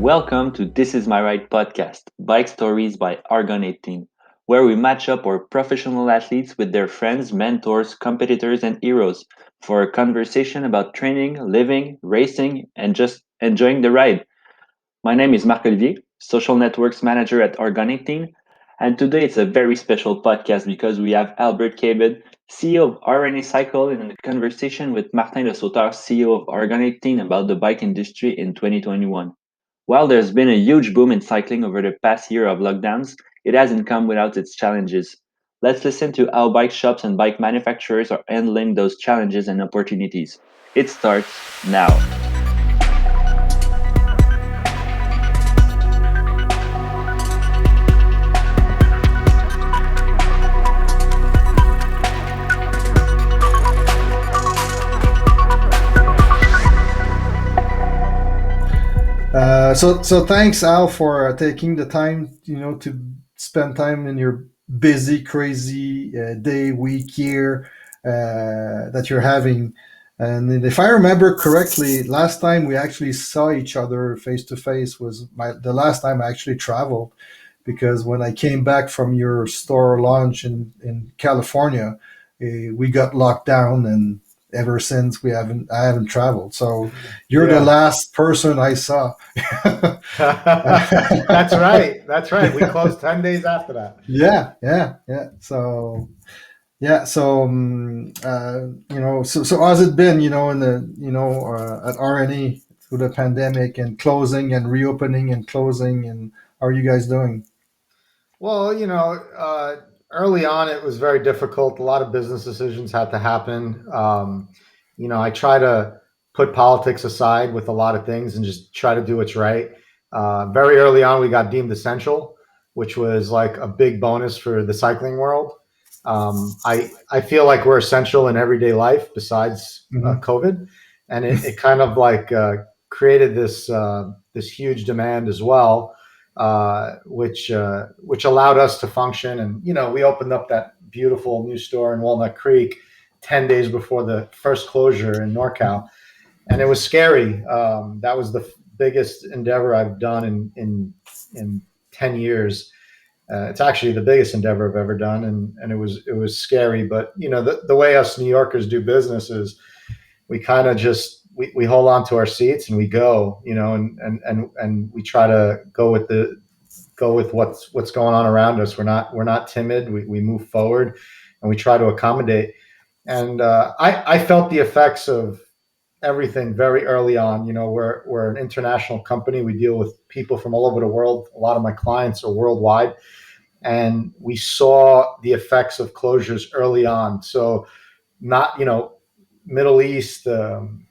Welcome to This Is My Ride podcast, Bike Stories by Argon 18, where we match up our professional athletes with their friends, mentors, competitors, and heroes for a conversation about training, living, racing, and just enjoying the ride. My name is Marc Olivier, Social Networks Manager at Argon 18, and today it's a very special podcast because we have Albert Cabbad, CEO of R&A Cycle, in a conversation with Martin Le Sauteur, CEO of Argon 18, about the bike industry in 2021. While there's been a huge boom in cycling over the past year of lockdowns, it hasn't come without its challenges. Let's listen to how bike shops and bike manufacturers are handling those challenges and opportunities. It starts now. So thanks, Al, for taking the time, to spend time in your busy, crazy day, week, year that you're having. And if I remember correctly, last time we actually saw each other face to face was the last time I actually traveled, because when I came back from your store launch in California, we got locked down, and ever since I haven't traveled. So you're the last person I saw. That's right. That's right. We closed 10 days after that. Yeah. So so how's it been, in the, at R&E through the pandemic and closing and reopening and closing, and how are you guys doing? Well, early on, it was very difficult. A lot of business decisions had to happen. I try to put politics aside with a lot of things and just try to do what's right. Very early on, we got deemed essential, which was like a big bonus for the cycling world. I feel like we're essential in everyday life besides COVID, and it kind of like created this huge demand as well, which allowed us to function. And we opened up that beautiful new store in Walnut Creek 10 days before the first closure in NorCal, and it was scary. That was the biggest endeavor I've done in 10 years. It's actually the biggest endeavor I've ever done, and it was scary. But the way us New Yorkers do business is we kind of just we hold on to our seats and we go, and we try to go with what's going on around us. We're not timid. We move forward, and we try to accommodate. And I felt the effects of everything very early on. We're an international company. We deal with people from all over the world. A lot of my clients are worldwide, and we saw the effects of closures early on. So not, Middle East,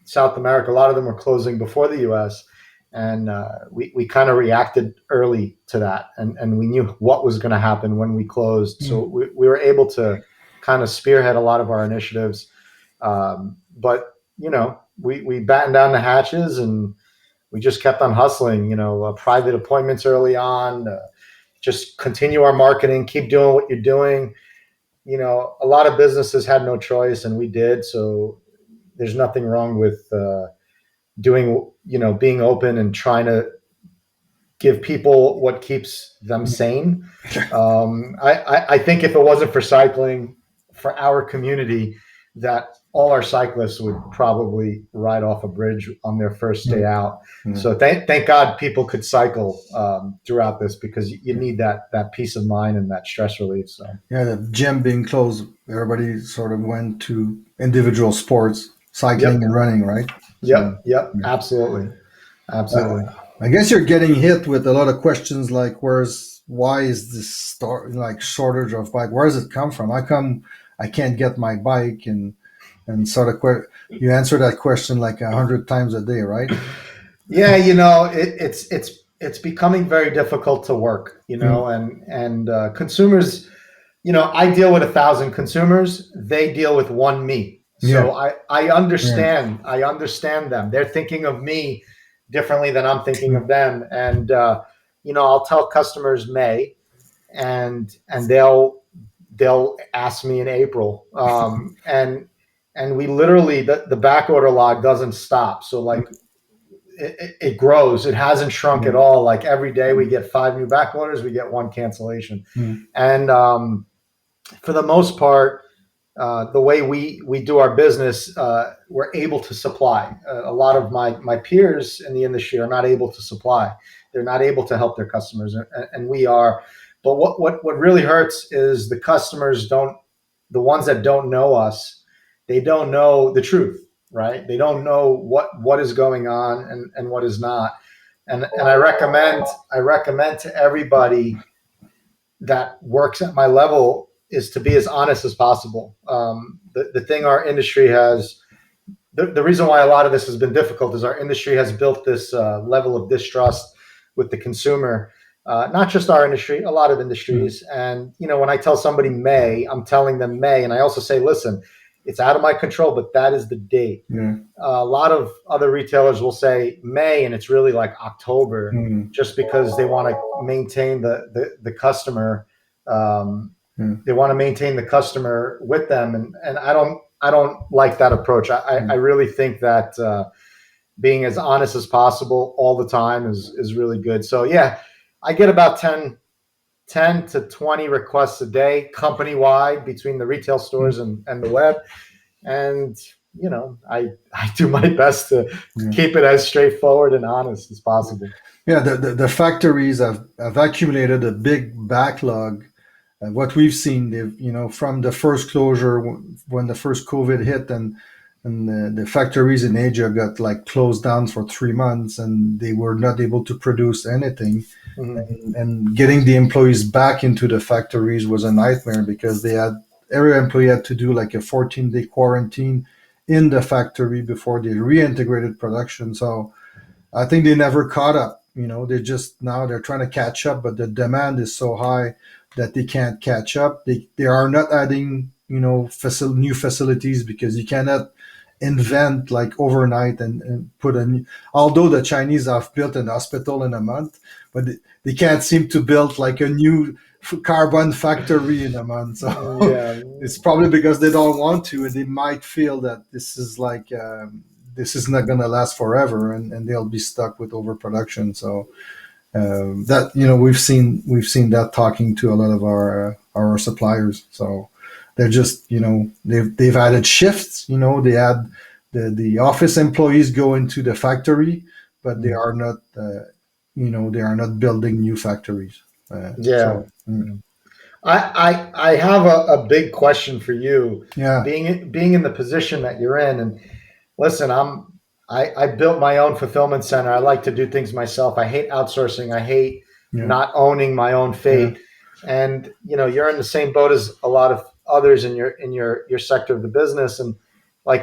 South America, a lot of them were closing before the US. And we kind of reacted early to that. And we knew what was going to happen when we closed. So we were able to kind of spearhead a lot of our initiatives. But, we battened down the hatches and we just kept on hustling, private appointments early on, just continue our marketing, keep doing what you're doing. A lot of businesses had no choice, and we did. So there's nothing wrong with doing, being open and trying to give people what keeps them sane. I think if it wasn't for cycling, for our community, that all our cyclists would probably ride off a bridge on their first day out. So thank God people could cycle throughout this, because you need that peace of mind and that stress relief. So the gym being closed, everybody sort of went to individual sports, cycling and running, right? Yep, absolutely. I guess you're getting hit with a lot of questions like, why is this shortage of bike? Where does it come from? How come I can't get my bike? And sort of you answer that question like 100 times a day, right? Yeah, it's becoming very difficult to work, and consumers, I deal with 1,000 consumers. They deal with one me. So I understand. I understand them. They're thinking of me differently than I'm thinking of them. And I'll tell customers May, and they'll ask me in April. And we literally, the back order log doesn't stop. So like it grows. It hasn't shrunk at all. Like every day we get 5 new back orders, we get 1 cancellation. And for the most part, the way we do our business, we're able to supply. A lot of my peers in the industry are not able to supply. They're not able to help their customers, and we are. But what really hurts is the customers the ones that don't know us, they don't know the truth, right? They don't know what is going on and what is not. And I recommend to everybody that works at my level is to be as honest as possible. The thing our industry has, the reason why a lot of this has been difficult is our industry has built this level of distrust with the consumer. Not just our industry, a lot of industries. And, when I tell somebody May, I'm telling them May. And I also say, listen, it's out of my control, but that is the date. A lot of other retailers will say May, and it's really like October, just because they want to maintain the customer. They want to maintain the customer with them. And I don't like that approach. I really think that being as honest as possible all the time is really good. So yeah, I get about 10 to 20 requests a day company-wide between the retail stores and the web. And, I do my best to keep it as straightforward and honest as possible. Yeah, the factories have accumulated a big backlog. What we've seen, from the first closure, when the first COVID hit, and the factories in Asia got closed down for 3 months, and they were not able to produce anything. And getting the employees back into the factories was a nightmare, because every employee had to do a 14-day quarantine in the factory before they reintegrated production. So I think they never caught up. They're trying to catch up, but the demand is so high that they can't catch up. They are not adding new facilities, because you cannot invent overnight and put although the Chinese have built an hospital in a month, but they can't seem to build a new carbon factory in a month. So it's probably because they don't want to, and they might feel that this is this is not going to last forever, and they'll be stuck with overproduction. So that we've seen that talking to a lot of our suppliers. So they're just they've added shifts. They had the office employees go into the factory, but they are not they are not building new factories. I have a big question for you. Yeah. Being in the position that you're in, and listen, I built my own fulfillment center. I like to do things myself. I hate outsourcing. I hate not owning my own fate. And you're in the same boat as a lot of others in your sector of the business. And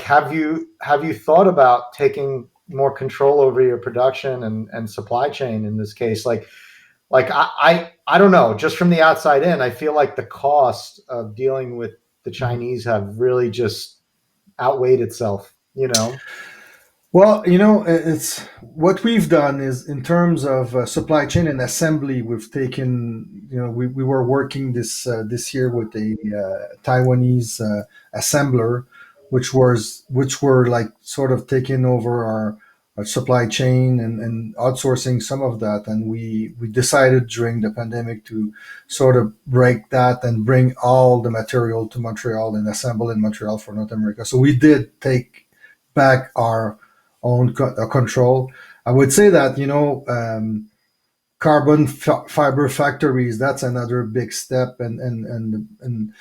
have you thought about taking more control over your production and supply chain in this case? I don't know, just from the outside in, I feel like the cost of dealing with the Chinese have really just outweighed itself, Well, it's what we've done is, in terms of supply chain and assembly, we've taken, we were working this year with a Taiwanese assembler, which were sort of taking over our supply chain and outsourcing some of that. And we decided during the pandemic to sort of break that and bring all the material to Montreal and assemble in Montreal for North America. So we did take back our own control. I would say that carbon fiber factories, that's another big step, and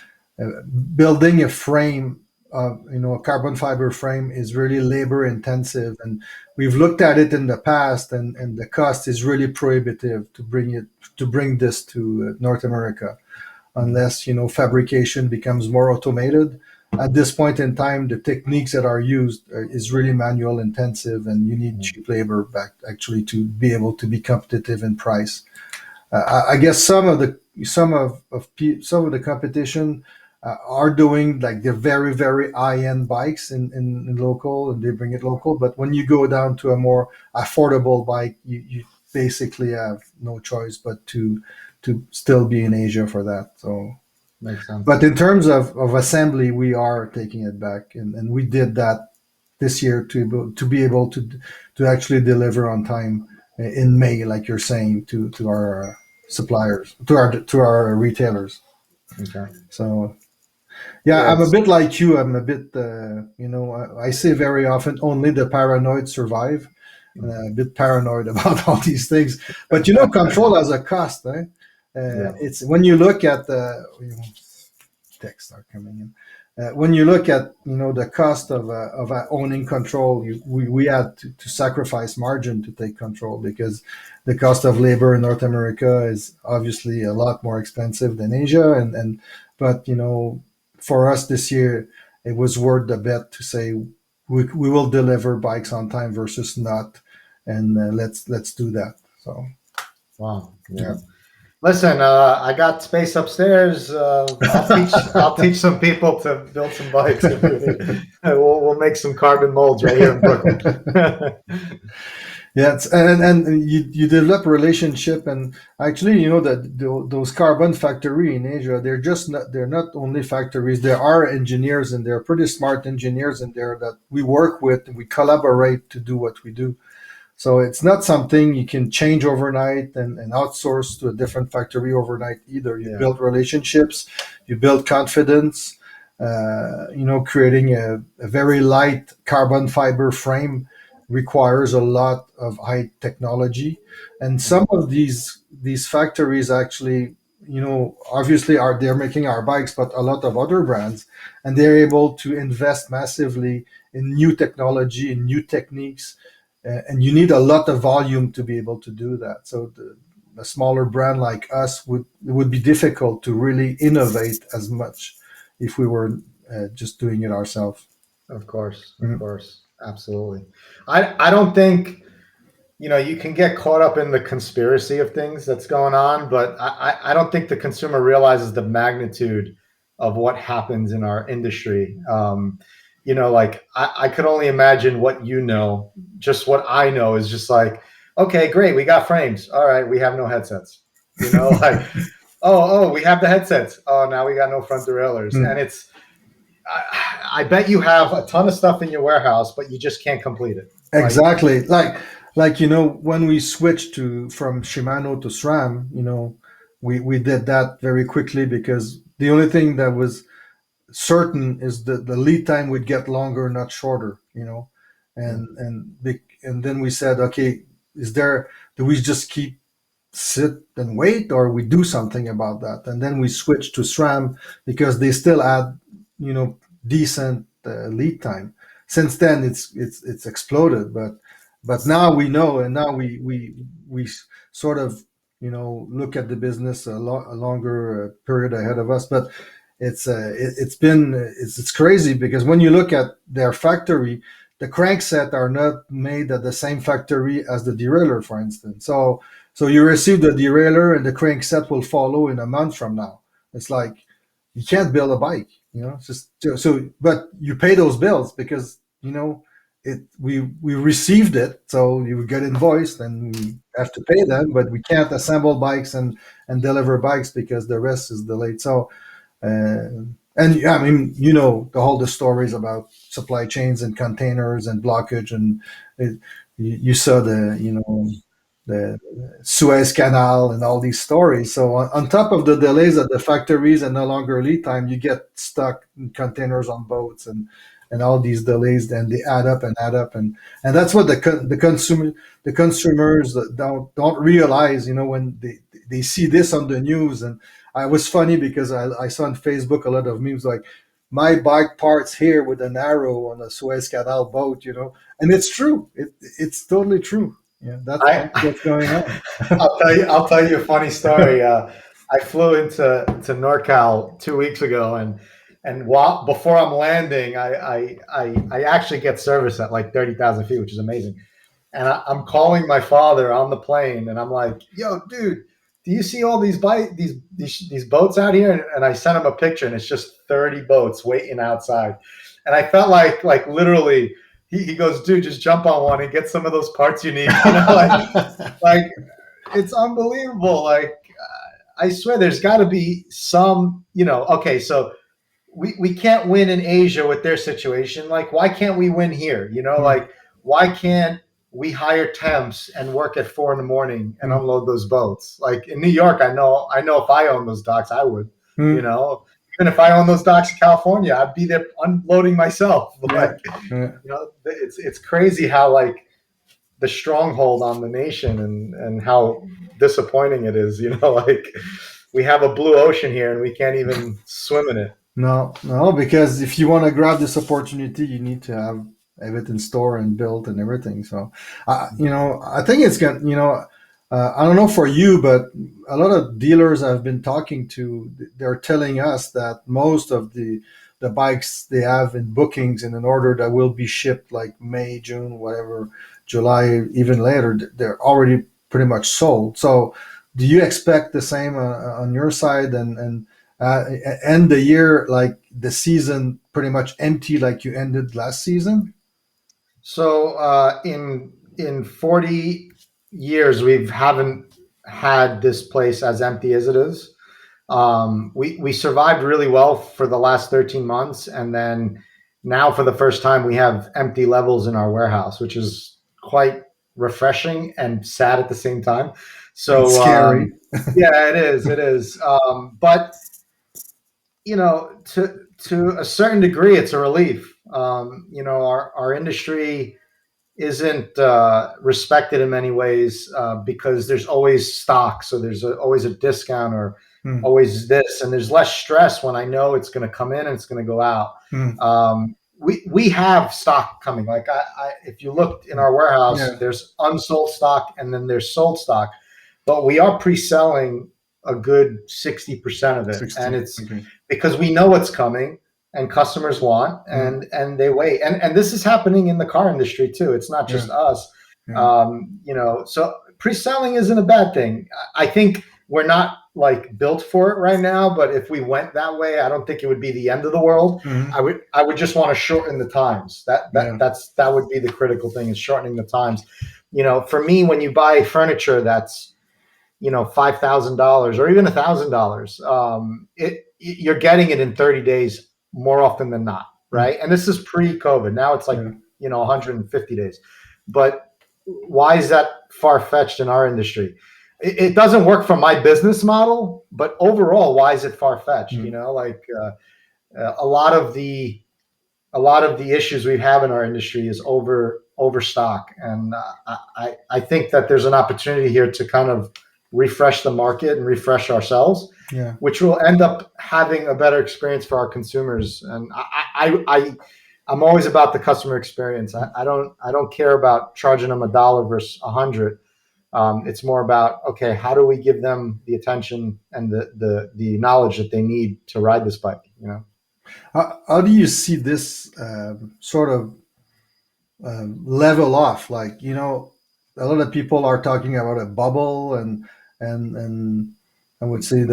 building a frame of a carbon fiber frame is really labor intensive, and we've looked at it in the past, and the cost is really prohibitive to bring this to North America, unless fabrication becomes more automated. At this point in time, the techniques that are used is really manual intensive, and you need cheap labor back actually to be able to be competitive in price. I guess some of the competition are doing the very, very high-end bikes in local, and they bring it local. But when you go down to a more affordable bike, you basically have no choice but to still be in Asia for that. So. Makes sense. But in terms of assembly, we are taking it back, and we did that this year to be able to actually deliver on time in May, like you're saying, to our suppliers, to our retailers. Okay. So yeah, I'm a bit like you. I'm a bit, I say very often, only the paranoid survive. A bit paranoid about all these things, but control has a cost. It's when you look at the texts are coming in. When you look at the cost of owning control, we had to sacrifice margin to take control because the cost of labor in North America is obviously a lot more expensive than Asia, but for us this year it was worth the bet to say we will deliver bikes on time versus not, and let's do that. So wow, yeah. Listen, I got space upstairs. I'll teach some people to build some bikes. We'll make some carbon molds right here in Brooklyn. Yeah, and you develop a relationship, and actually, that those carbon factory in Asia, they're not only factories. There are engineers, and they're pretty smart engineers in there that we work with, and we collaborate to do what we do. So it's not something you can change overnight and outsource to a different factory overnight either. You build relationships, you build confidence. Creating a very light carbon fiber frame requires a lot of high technology, and some of these factories actually, obviously they're making our bikes, but a lot of other brands, and they're able to invest massively in new technology and new techniques. And you need a lot of volume to be able to do that. So a smaller brand like us would be difficult to really innovate as much if we were just doing it ourselves. Of course, absolutely. I don't think you can get caught up in the conspiracy of things that's going on, but I don't think the consumer realizes the magnitude of what happens in our industry. Like I could only imagine what just what I know is just like, okay, great, we got frames. All right, we have no headsets. Like, oh, we have the headsets. Oh, now we got no front derailleurs. And it's, I bet you have a ton of stuff in your warehouse, but you just can't complete it. Exactly. Like when we switched from Shimano to SRAM, we did that very quickly because the only thing that was certain is that the lead time would get longer, not shorter, and then we said, okay, do we just sit and wait, or we do something about that? And then we switched to SRAM because they still had, decent lead time. Since then, it's exploded, but now we know, and now we sort of look at the business a longer period ahead of us, but. It's crazy because when you look at their factory, the crankset are not made at the same factory as the derailleur, for instance. So you receive the derailleur and the crankset will follow in a month from now. It's like you can't build a bike, It's just so. But you pay those bills because we received it, so you get invoiced and we have to pay them, but we can't assemble bikes and deliver bikes because the rest is delayed. So. And yeah, I mean, the stories about supply chains and containers and blockage, and you saw the Suez Canal and all these stories. So on top of the delays at the factories and no longer lead time, you get stuck in containers on boats and all these delays. Then they add up, and that's what the consumers don't realize. When they see this on the news. And I was funny because I saw on Facebook a lot of memes like, my bike parts here with an arrow on a Suez Canal boat, and it's true. It's totally true. Yeah, that's what's going on. I'll tell you a funny story. I flew into NorCal 2 weeks ago, and before I'm landing, I actually get service at like 30,000 feet, which is amazing. And I'm calling my father on the plane, and I'm like, "Yo, dude, do you see all these boats out here?" And I sent him a picture, and it's just 30 boats waiting outside. And I felt like literally, he goes, "Dude, just jump on one and get some of those parts you need." Like it's unbelievable. Like I swear, there's got to be some, okay, so we can't win in Asia with their situation. Like, why can't we win here? Like, why can't we hire temps and work at 4 a.m. and unload those boats? Like in New York, I know if I owned those docks, I would. Even if I owned those docks in California, I'd be there unloading myself. Like, it's crazy how like the stronghold on the nation and how disappointing it is. Like we have a blue ocean here and we can't even swim in it. No, because if you want to grab this opportunity, you need to have it in store and built and everything. So, I think it's going to, I don't know for you, but a lot of dealers I've been talking to, they're telling us that most of the bikes they have in bookings in an order that will be shipped like May, June, whatever, July, even later, they're already pretty much sold. So, do you expect the same on your side and end the year like the season pretty much empty like you ended last season? So in 40 years, we haven't had this place as empty as it is. We survived really well for the last 13 months. And then now for the first time, we have empty levels in our warehouse, which is quite refreshing and sad at the same time. So it's scary. Yeah, it is. It is. But to a certain degree, it's a relief. Our industry isn't respected in many ways because there's always stock. So there's always a discount or always this, and there's less stress when I know it's going to come in and it's going to go out. We have stock coming. Like if you looked in our warehouse, there's unsold stock and then there's sold stock, but we are pre-selling a good 60% of it. And it's because we know what's coming and customers want and they wait. And this is happening in the car industry too. It's not just us. So pre-selling isn't a bad thing. I think we're not like built for it right now, but if we went that way, I don't think it would be the end of the world. I would just want to shorten the times. That would be the critical thing, is shortening the times. For me, when you buy furniture that's $5,000 or even $1,000, you're getting it in 30 days more often than not, right? And this is pre-COVID. Now it's like 150 days. But why is that far-fetched in our industry? It doesn't work for my business model, but overall, why is it far-fetched? A lot of the issues we have in our industry is overstock, and I think that there's an opportunity here to kind of refresh the market and refresh ourselves, which will end up having a better experience for our consumers. And I'm always about the customer experience. I don't care about charging them $1 versus $100. It's more about, okay, how do we give them the attention and the knowledge that they need to ride this bike? How do you see this sort of level off? Like, a lot of people are talking about a bubble, and I would say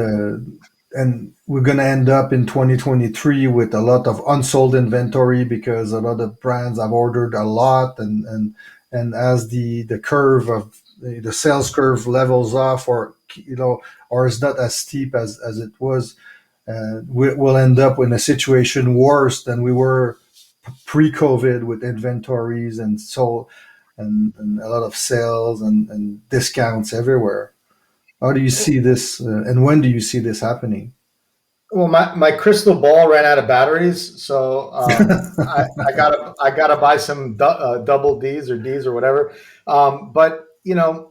and we're going to end up in 2023 with a lot of unsold inventory because a lot of brands have ordered a lot, and as the curve of the sales curve levels off, or is not as steep as it was, we'll end up in a situation worse than we were pre-COVID, with inventories and and a lot of sales and discounts everywhere. How do you see this, and when do you see this happening? Well, my crystal ball ran out of batteries, so I gotta buy some double Ds or Ds or whatever. But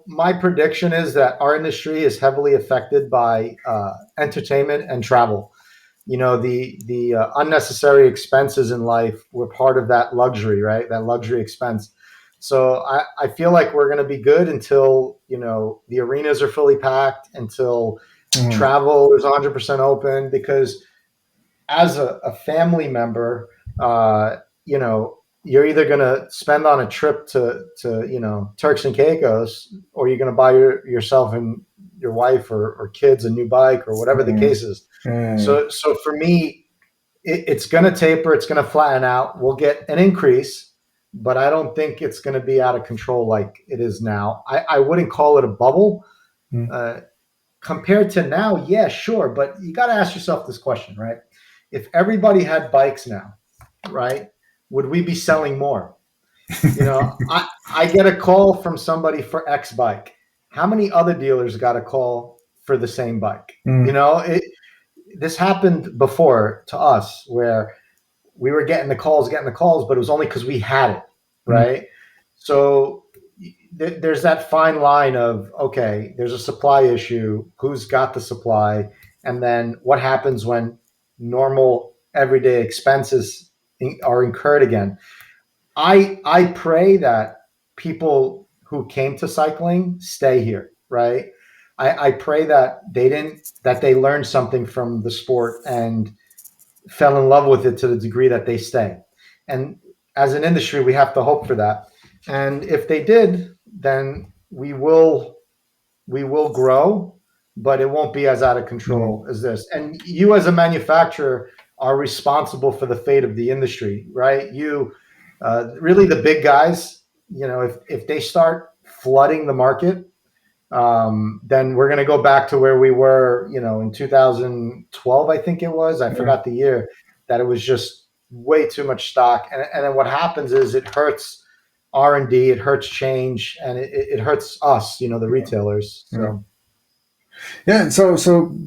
my prediction is that our industry is heavily affected by entertainment and travel. The unnecessary expenses in life were part of that luxury, right? That luxury expense. So I feel like we're going to be good until, the arenas are fully packed, until travel is 100% open, because as a family member, you're either going to spend on a trip to Turks and Caicos, or you're going to buy yourself and your wife or kids a new bike, or whatever the case is. So for me, it's going to taper. It's going to flatten out. We'll get an increase, but I don't think it's going to be out of control like it is now. I wouldn't call it a bubble. Compared to now, yeah, sure. But you got to ask yourself this question, right? if everybody had bikes now, right, would we be selling more? You know, I get a call from somebody for X bike. How many other dealers got a call for the same bike? You know, this happened before to us where we were getting the calls, but it was only because we had it, right? So there's that fine line of, okay, there's a supply issue, who's got the supply, and then what happens when normal everyday expenses are incurred again. I pray that people who came to cycling stay here, right? I pray that they learned something from the sport and fell in love with it to the degree that they stay. And as an industry, we have to hope for that. And if they did, then we will grow, but it won't be as out of control as this. And you as a manufacturer are responsible for the fate of the industry, right? You really the big guys, you know, if they start flooding the market, then we're going to go back to where we were, you know, in 2012, I think it was. I forgot the year, that it was just way too much stock. And then what happens is it hurts R&D, it hurts change, and it hurts us, you know, the retailers. So. Yeah. So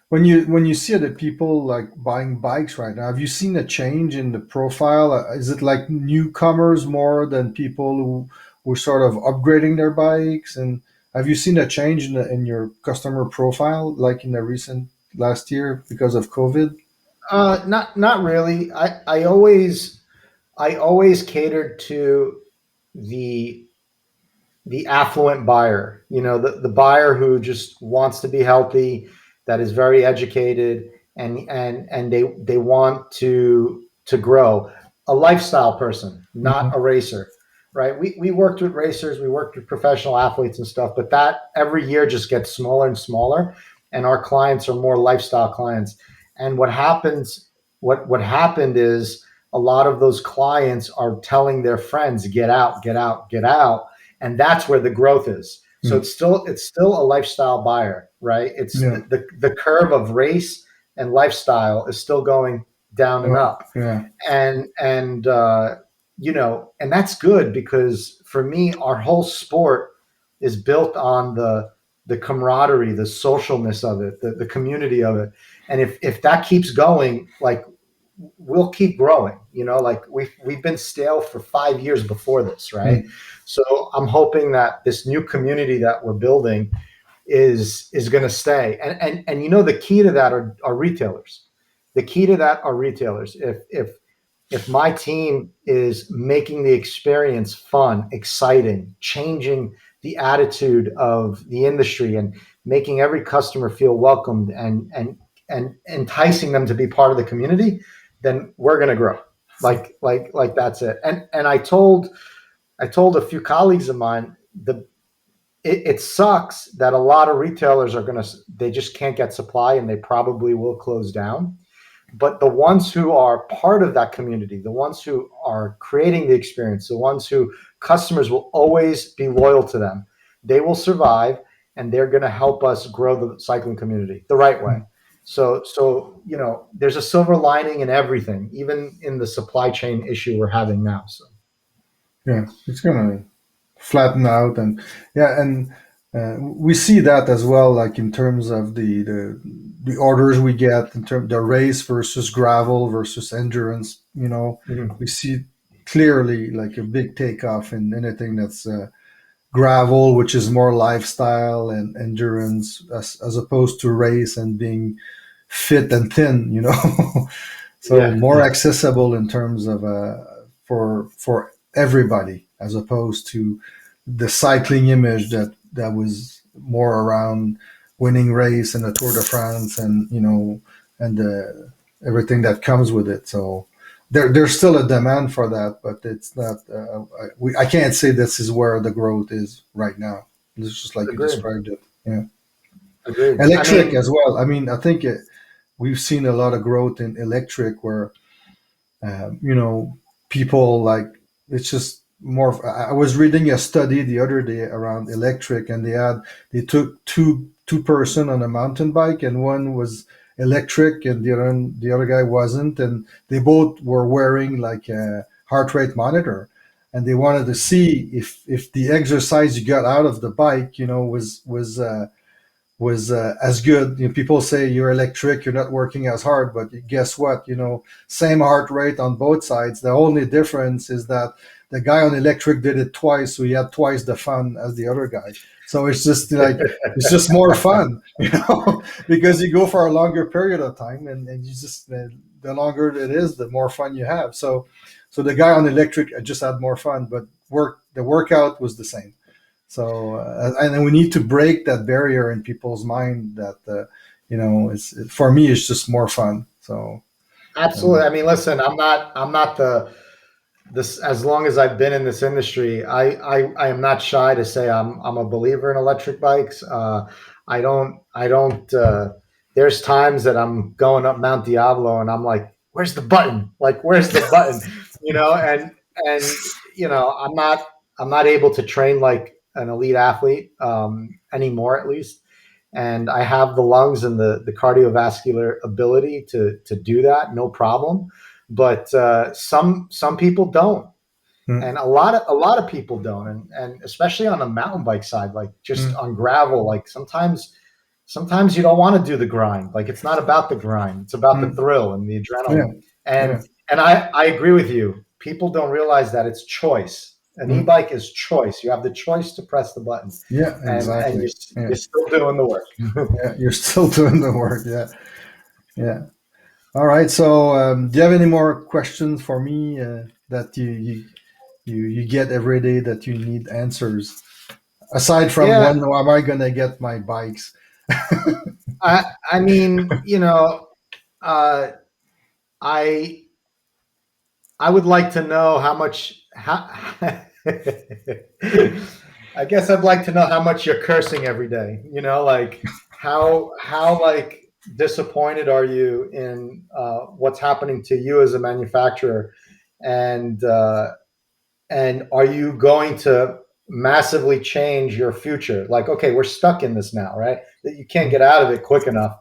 when you see the people like buying bikes right now, have you seen a change in the profile? Is it like newcomers more than people who were sort of upgrading their bikes? And have you seen a change in your customer profile, like in the recent last year because of COVID? Not really. I always catered to the affluent buyer, you know, the buyer who just wants to be healthy, that is very educated, and they want to grow. A lifestyle person, not a racer, right? We worked with racers, we worked with professional athletes and stuff, but that every year just gets smaller and smaller, and our clients are more lifestyle clients. And what happened is a lot of those clients are telling their friends, get out, get out, get out. And that's where the growth is. So it's still a lifestyle buyer, right? It's the curve of race and lifestyle is still going down and up. And you know, and that's good, because for me, our whole sport is built on the camaraderie, the socialness of it, the community of it. And if that keeps going, like, we'll keep growing, you know, like we've been stale for 5 years before this, right? So I'm hoping that this new community that we're building is going to stay. And you know, the key to that are retailers. The key to that are retailers. If my team is making the experience fun, exciting, changing the attitude of the industry and making every customer feel welcomed and enticing them to be part of the community, then we're going to grow. Like that's it. And I told a few colleagues of mine, it sucks that a lot of retailers they just can't get supply, and they probably will close down. But the ones who are part of that community, the ones who are creating the experience, the ones who customers will always be loyal to them, they will survive, and they're going to help us grow the cycling community the right way. So you know, there's a silver lining in everything, even in the supply chain issue we're having now. So yeah, it's gonna flatten out, and we see that as well, like in terms of the orders we get, in terms of the race versus gravel versus endurance. You know, we see clearly like a big takeoff in anything that's gravel, which is more lifestyle, and endurance as opposed to race and being fit and thin, you know. So more accessible in terms of for everybody, as opposed to the cycling image that was more around winning race and the Tour de France, and you know, and everything that comes with it. So there's still a demand for that, but it's not. I can't say this is where the growth is right now. It's just like you described it. Yeah. Agreed. Electric as well. I mean, I think we've seen a lot of growth in electric, where you know, people like, it's just more. I was reading a study the other day around electric, and they took two person on a mountain bike, and one was electric, and the other guy wasn't, and they both were wearing like a heart rate monitor, and they wanted to see if the exercise you got out of the bike, was as good. People say you're electric, you're not working as hard, but guess what? Same heart rate on both sides. The only difference is that the guy on electric did it twice, so he had twice the fun as the other guy. So it's just like it's just more fun, because you go for a longer period of time, and you just the longer it is, the more fun you have. So the guy on electric just had more fun, but the workout was the same. So and we need to break that barrier in people's mind that for me it's just more fun. So Absolutely. I mean, listen, I'm not this, as long as I've been in this industry, I am not shy to say I'm a believer in electric bikes. I don't there's times that I'm going up Mount Diablo and I'm like, where's the button? Like, where's the button? And I'm not able to train like an elite athlete anymore, at least. And I have the lungs and the cardiovascular ability to do that, no problem. But some people don't, and a lot of people don't, and especially on the mountain bike side, like just on gravel, like sometimes you don't want to do the grind. Like, it's not about the grind; it's about the thrill and the adrenaline. And I agree with you. People don't realize that it's choice. An e-bike is choice. You have the choice to press the button. Yeah, exactly. And you're still doing the work. Yeah, you're still doing the work. Yeah, yeah. All right. So, do you have any more questions for me that you get every day that you need answers? Aside from when am I gonna get my bikes? I mean, I would like to know how much. I guess I'd like to know how much you're cursing every day. Like how like disappointed are you in what's happening to you as a manufacturer, and are you going to massively change your future? Like, okay, we're stuck in this now, right? That you can't get out of it quick enough.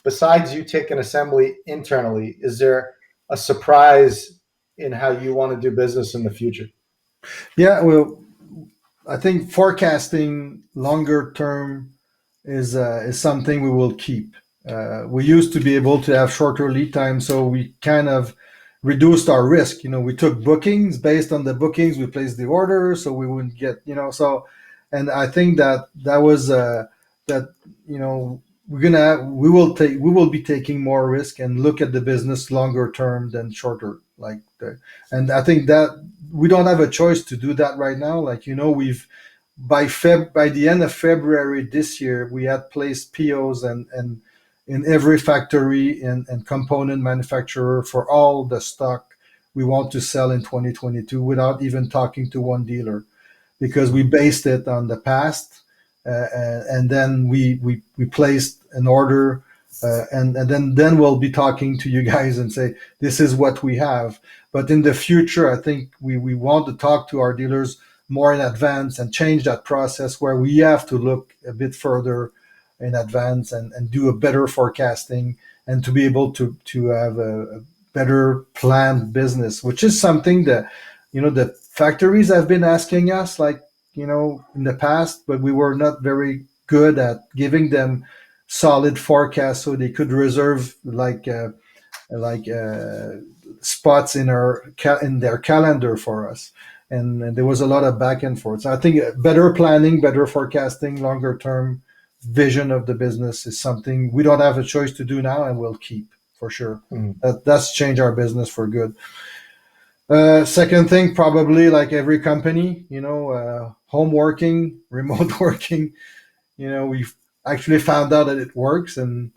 Besides you taking assembly internally, is there a surprise in how you want to do business in the future? Yeah, well, I think forecasting longer term is something we will keep. We used to be able to have shorter lead time, so we kind of reduced our risk. We took bookings. Based on the bookings, we placed the order, so we wouldn't get, so. And I think that was that we will be taking more risk and look at the business longer term than shorter. And I think that we don't have a choice to do that right now. We've by the end of February this year, we had placed POs and in every factory and component manufacturer for all the stock we want to sell in 2022 without even talking to one dealer, because we based it on the past, and then we placed an order, and then we'll be talking to you guys and say, this is what we have. But in the future, I think we want to talk to our dealers more in advance and change that process where we have to look a bit further in advance and do a better forecasting, and to be able to have a better planned business, which is something that the factories have been asking us, in the past, but we were not very good at giving them solid forecasts so they could reserve spots in their calendar for us. And there was a lot of back and forth. So I think better planning, better forecasting, longer term vision of the business is something we don't have a choice to do now, and we'll keep for sure. That's changed our business for good. Second thing, probably like every company, home working, remote working. We've actually found out that it works, and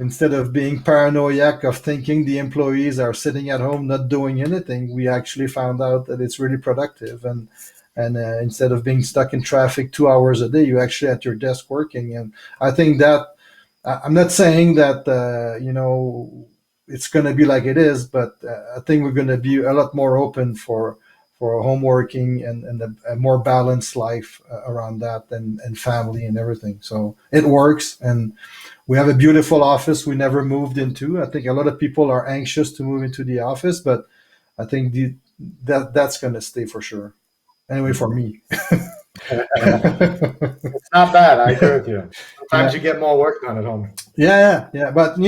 instead of being paranoiac of thinking the employees are sitting at home not doing anything, we actually found out that it's really productive. And instead of being stuck in traffic 2 hours a day, you're actually at your desk working. And I think that I'm not saying that it's going to be like it is, but I think we're going to be a lot more open for home working and a more balanced life around that and family and everything. So it works, and we have a beautiful office we never moved into. I think a lot of people are anxious to move into the office, but I think that's going to stay for sure. Anyway, for me. It's not bad. I agree with you. Sometimes you get more work done at home. Yeah. But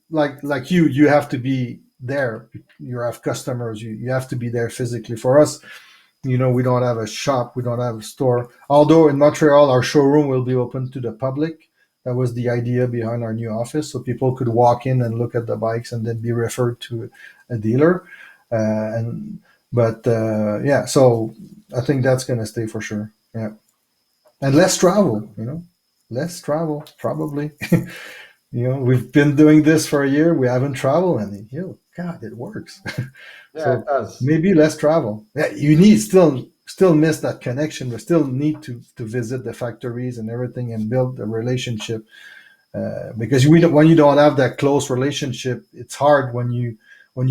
like you have to be there. You have customers. You have to be there physically. For us, we don't have a shop. We don't have a store. Although in Montreal, our showroom will be open to the public. That was the idea behind our new office, so people could walk in and look at the bikes and then be referred to a dealer. So I think that's going to stay for sure. Yeah. And less travel, less travel, probably. We've been doing this for a year. We haven't traveled any. God, it works. Yeah, So it does. maybe less travel. Yeah, you need still miss that connection. We still need to visit the factories and everything and build a relationship. Because when you don't have that close relationship, it's hard when you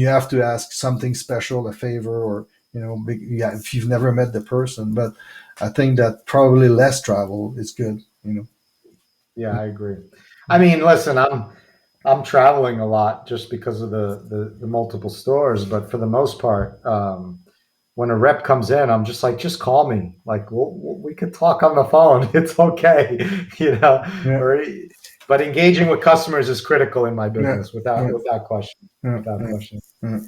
have to ask something special, a favor, or if you've never met the person. But I think that probably less travel is good. Yeah, I agree. I mean, listen, I'm traveling a lot just because of the multiple stores, but for the most part, when a rep comes in, I'm just like, just call me. Like, we could talk on the phone. It's okay, Yeah. But engaging with customers is critical in my business, Yeah. without question. Yeah. Without question. Yeah.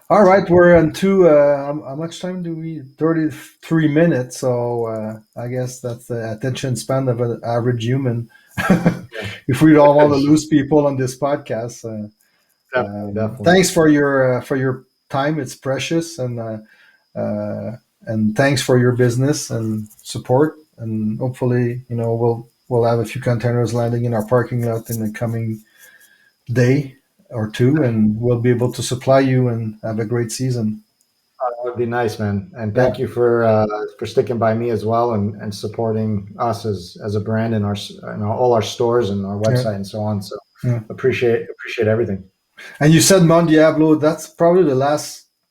All right, we're into how much time do we? 33 minutes. So I guess that's the attention span of an average human. If we don't want to lose people on this podcast, Definitely. thanks for your time. It's precious, and thanks for your business and support. And hopefully, we'll have a few containers landing in our parking lot in the coming day or two, and we'll be able to supply you and have a great season. That would be nice, man. And thank you for sticking by me as well and supporting us as a brand in all our stores and our website and so on. So appreciate everything. And you said Mont Diablo. That's probably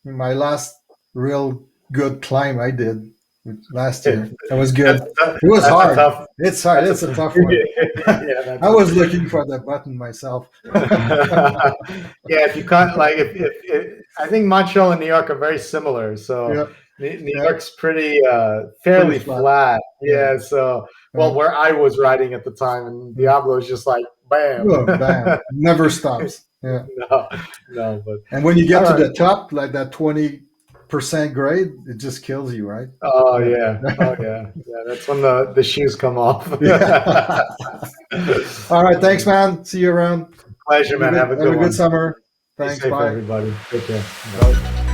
my last real good climb I did last year. That was good. It was hard. It's hard. It's a tough one. I was looking for the button myself. Yeah, if you can't, like, if I think Montreal and New York are very similar. So New York's pretty fairly flat. Yeah. So where I was riding at the time, and Diablo is just like bam, bam, never stops. Yeah. No, but and when you get to the top, like that 20% grade, it just kills you, right? Oh yeah. That's when the shoes come off. All right, thanks, man. See you around. Pleasure, man. Have a good summer. Thanks. Be safe, Bye, everybody. Take care. Bye.